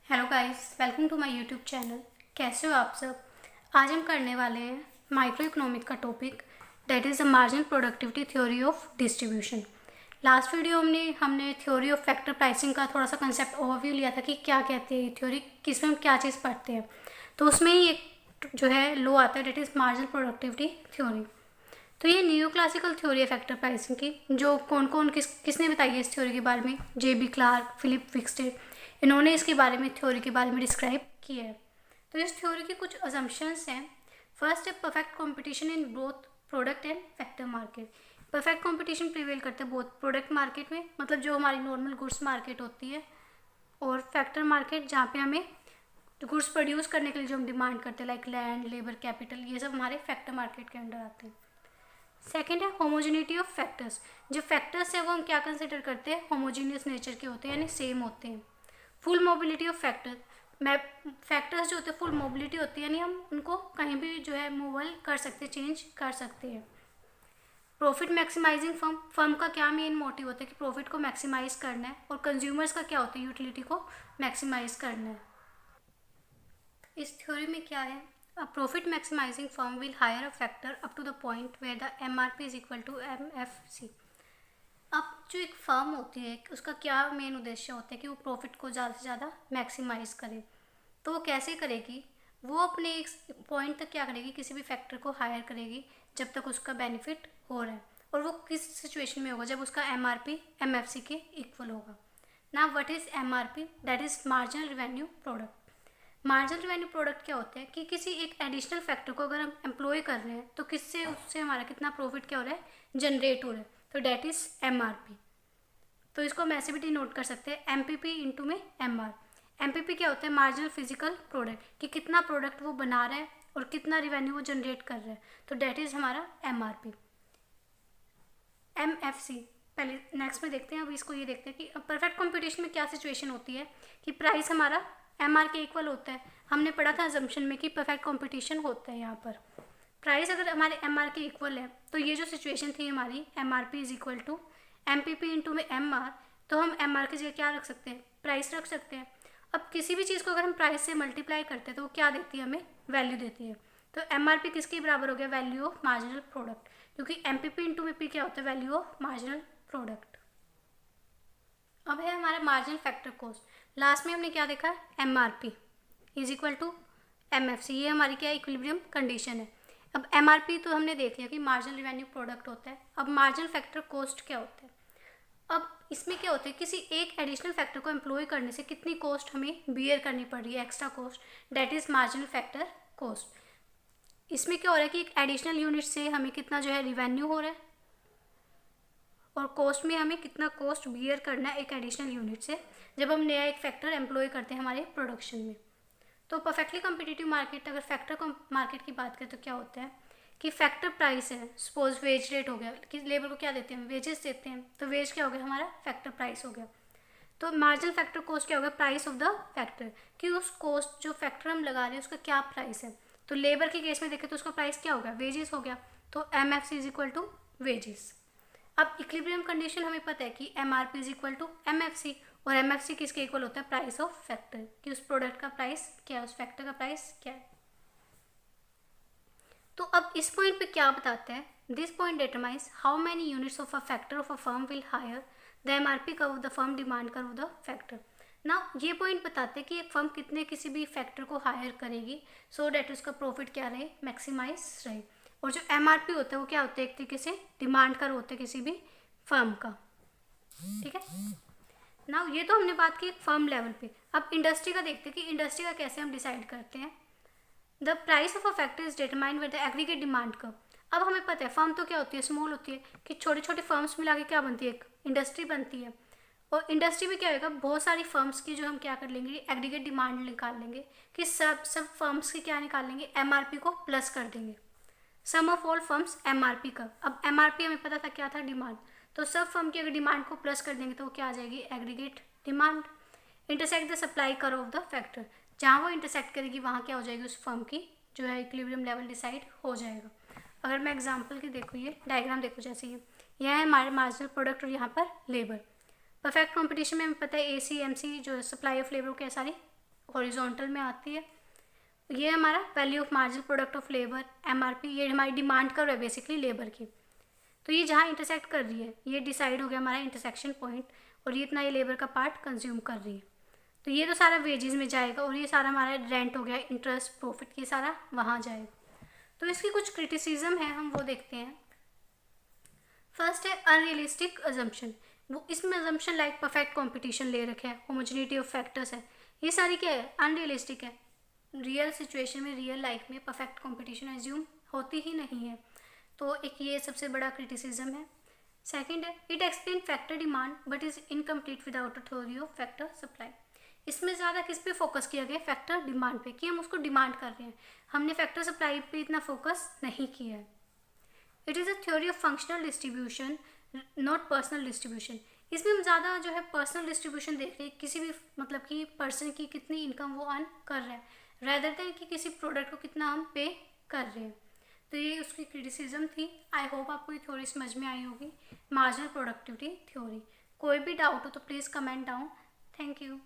Hello guys, welcome to my YouTube channel. कैसे हो आप सब। आज हम करने वाले हैं माइक्रो इकोनॉमिक का topic, that is the marginal productivity theory of distribution. Last video हमने थ्योरी ऑफ फैक्टर प्राइसिंग का थोड़ा सा कंसेप्ट ओवरव्यू लिया था कि क्या कहती है ये थ्योरी, किस में हम क्या चीज़ पढ़ते हैं। तो उसमें ही एक जो है लो आता है, that is marginal productivity theory. तो ये न्यू क्लासिकल थ्योरी है फैक्टर प्राइसिंग की, जो कौन कौन किसने बताई है इस थ्योरी के बारे में, जे.बी. क्लार्क, फिलिप विक्सटेड, इन्होंने इसके बारे में थ्योरी के बारे में डिस्क्राइब किया है। तो इस थ्योरी के कुछ अजम्पशंस हैं। फर्स्ट है perfect competition in both product and factor market. Perfect competition prevail करते हैं बोथ प्रोडक्ट मार्केट में, मतलब जो हमारी नॉर्मल गुड्स मार्केट होती है, और फैक्टर मार्केट जहाँ पे हमें गुड्स प्रोड्यूस करने के लिए जो हम डिमांड करते हैं, लाइक लैंड, लेबर, कैपिटल, ये सब हमारे फैक्टर मार्केट के अंडर आते हैं। सेकेंड है होमोजेनिटी ऑफ फैक्टर्स। जो फैक्टर्स है वो हम क्या कंसिडर करते हैं, होमोजीनियस नेचर के होते हैं, यानी सेम होते हैं। फुल मोबिलिटी ऑफ फैक्टर्स जो होते हैं फुल मोबिलिटी होती है, यानी हम उनको कहीं भी जो है मूवल कर सकते हैं, चेंज कर सकते हैं। प्रॉफिट मैक्सिमाइजिंग फर्म का क्या मेन मोटिव होता है कि प्रॉफिट को मैक्सिमाइज करना है, और कंज्यूमर्स का क्या होता है, यूटिलिटी को मैक्सिमाइज करना है। इस थ्योरी में क्या है, a profit maximizing firm will hire a factor up to the point where the MRP is equal to MFC। अब जो एक फर्म होती है उसका क्या मेन उद्देश्य होता है कि वो प्रॉफिट को ज़्यादा से ज़्यादा मैक्सिमाइज करे। तो वो कैसे करेगी, वो अपने एक पॉइंट तक क्या करेगी, किसी भी फैक्टर को हायर करेगी जब तक उसका बेनिफिट हो रहा है, और वो किस सिचुएशन में होगा, जब उसका MRP MFC के इक्वल होगा। ना what is MRP, that is marginal revenue product. Marginal revenue product क्या होता है कि किसी एक एडिशनल फैक्टर को अगर हम एम्प्लॉय कर रहे हैं तो किससे उससे हमारा कितना प्रॉफिट क्या हो रहा है, जनरेट हो रहा है, तो डेट इज MRP। तो इसको हम ऐसे भी डिनोट कर सकते हैं MPP इंटू में MR। MPP क्या होता है, मार्जिनल फिजिकल प्रोडक्ट, कि कितना प्रोडक्ट वो बना रहा है और कितना रिवेन्यू वो जनरेट कर रहा है, तो डेट इज हमारा MRP। MFC पहले नेक्स्ट में देखते हैं। अब इसको ये देखते हैं कि परफेक्ट कंपटीशन में क्या सिचुएशन होती है कि प्राइस हमारा MR के इक्वल होता है। हमने पढ़ा था अजम्पशन में कि परफेक्ट कंपटीशन होता है। यहाँ पर प्राइस अगर हमारे MR के इक्वल है, तो ये जो सिचुएशन थी हमारी MRP is equal to MPP into में MR, तो हम MR की जगह क्या रख सकते हैं, प्राइस रख सकते हैं। अब किसी भी चीज़ को अगर हम प्राइस से मल्टीप्लाई करते हैं तो वो क्या देती है, हमें वैल्यू देती है। तो MRP किसके बराबर हो गया, वैल्यू ऑफ मार्जिनल प्रोडक्ट, क्योंकि MPP इंटू में P क्या होता है, वैल्यू ऑफ मार्जिनल प्रोडक्ट। अब है हमारा मार्जिनल फैक्टर कॉस्ट। लास्ट में हमने क्या देखा, MRP is equal to MFC, ये हमारी क्या इक्विलिब्रियम कंडीशन है। अब MRP तो हमने देख लिया कि मार्जिनल रिवेन्यू प्रोडक्ट होता है। अब मार्जिनल फैक्टर कॉस्ट क्या होता है, अब इसमें क्या होता है, किसी एक एडिशनल फैक्टर को एम्प्लॉय करने से कितनी कॉस्ट हमें बियर करनी पड़ रही है, extra cost, that is marginal factor cost. इसमें क्या हो रहा है कि एक एडिशनल यूनिट से हमें कितना जो है रिवेन्यू हो रहा है, और कॉस्ट में हमें कितना कॉस्ट बियर करना है एक एडिशनल यूनिट से, जब हम नया एक फैक्टर एम्प्लॉय करते हैं हमारे प्रोडक्शन में। तो परफेक्टली कम्पिटिटिव मार्केट, अगर फैक्टर मार्केट की बात करें तो क्या होता है कि फैक्टर प्राइस है, सपोज वेज रेट हो गया, कि लेबर को क्या देते हैं, वेजेस देते हैं, तो वेज क्या हो गया, हमारा फैक्टर प्राइस हो गया। तो मार्जिनल फैक्टर कॉस्ट क्या होगा, प्राइस ऑफ द फैक्टर, कि उस कॉस्ट जो फैक्टर हम लगा रहे हैं उसका क्या प्राइस है। तो लेबर के केस में देखें तो उसका प्राइस क्या होगा, वेजेस हो गया, तो MFC is equal to wages. अब इक्विलिब्रियम कंडीशन हमें पता है कि MRP is equal to MFC, और MFC किसके इक्वल होता है, प्राइस ऑफ फैक्टर, कि उस प्रोडक्ट का प्राइस क्या है, उस फैक्टर का प्राइस क्या है। तो अब इस पॉइंट पे क्या बताते हैं, this point determines how many units of a factor of a firm will hire the MRP curve of the firm demand curve of the factor. ना ये पॉइंट बताते हैं कि एक फर्म कितने किसी भी फैक्टर को हायर करेगी सो डेट उसका प्रॉफिट क्या रहे, मैक्सिमाइज रहे। और जो MRP होता है वो क्या होता है, एक तरीके से डिमांड कर्व होता है किसी भी फर्म का, ठीक है ना। ये तो हमने बात की फर्म लेवल पे। अब इंडस्ट्री का देखते हैं कि इंडस्ट्री का कैसे हम डिसाइड करते हैं। The price of a factor is determined with the aggregate demand curve. अब हमें पता है फर्म तो क्या होती है, स्मॉल होती है, कि छोटी छोटी फर्म्स मिला के क्या बनती है, एक इंडस्ट्री बनती है। और इंडस्ट्री में क्या होगा, बहुत सारी फर्म्स की जो हम क्या कर लेंगे, एग्रीगेट डिमांड निकाल लेंगे, कि सब फर्म्स की क्या निकाल लेंगे, MRP को प्लस कर देंगे, सम ऑफ ऑल फर्म्स MRP का। अब MRP हमें पता था क्या था, डिमांड, तो सब फर्म की अगर डिमांड को प्लस कर देंगे तो वो क्या आ जाएगी, aggregate demand. Intersect the supply curve of the factor, जहाँ वो इंटरसेक्ट करेगी वहाँ क्या हो जाएगी, उस फर्म की जो है इक्विलिब्रियम लेवल डिसाइड हो जाएगा। अगर मैं एग्जांपल की देखूँ, ये डायग्राम देखो, जैसे यह है हमारे मार्जिनल प्रोडक्ट और यहाँ पर लेबर। परफेक्ट कंपटीशन में हमें पता है AC MC जो सप्लाई ऑफ लेबर क्या सारी हॉरिजॉन्टल में आती है। ये हमारा value of marginal product of labour MRP, ये हमारी डिमांड कर रहा है बेसिकली लेबर की। तो ये जहाँ इंटरसेक्ट कर रही है ये डिसाइड हो गया हमारा इंटरसेक्शन पॉइंट, और ये इतना ये लेबर का पार्ट कंज्यूम कर रही है। तो ये तो सारा वेजेस में जाएगा, और ये सारा हमारा रेंट हो गया, इंटरेस्ट, प्रॉफिट, ये सारा वहाँ जाएगा। तो इसकी कुछ क्रिटिसिज्म है, हम वो देखते हैं। फर्स्ट है अनरियलिस्टिक अजम्पशन। वो इसमें अजम्पशन लाइक परफेक्ट कॉम्पिटिशन ले रखे हैं, होमोजेनिटी ऑफ फैक्टर्स है, ये सारी क्या है, अनरियलिस्टिक है। रियल सिचुएशन में, रियल लाइफ में परफेक्ट कॉम्पिटिशन एज्यूम होती ही नहीं है। तो एक ये सबसे बड़ा क्रिटिसिज्म है। सेकंड है it explain factor demand but is incomplete without a theory of factor supply. इसमें ज़्यादा किस पे फोकस किया गया, फैक्टर डिमांड पे, कि हम उसको डिमांड कर रहे हैं, हमने फैक्टर सप्लाई पे इतना फोकस नहीं किया है। It is a theory of functional distribution not personal distribution. इसमें हम ज़्यादा जो है पर्सनल डिस्ट्रीब्यूशन देख रहे हैं, किसी भी मतलब कि पर्सन की कितनी इनकम वो अर्न कर रहा है, रैदर देन कि किसी प्रोडक्ट को कितना हम पे कर रहे हैं। तो ये उसकी क्रिटिसिज्म थी। आई होप आपको ये थ्योरी समझ में आई होगी, मार्जिनल प्रोडक्टिविटी थ्योरी। कोई भी डाउट हो तो please comment down. Thank you.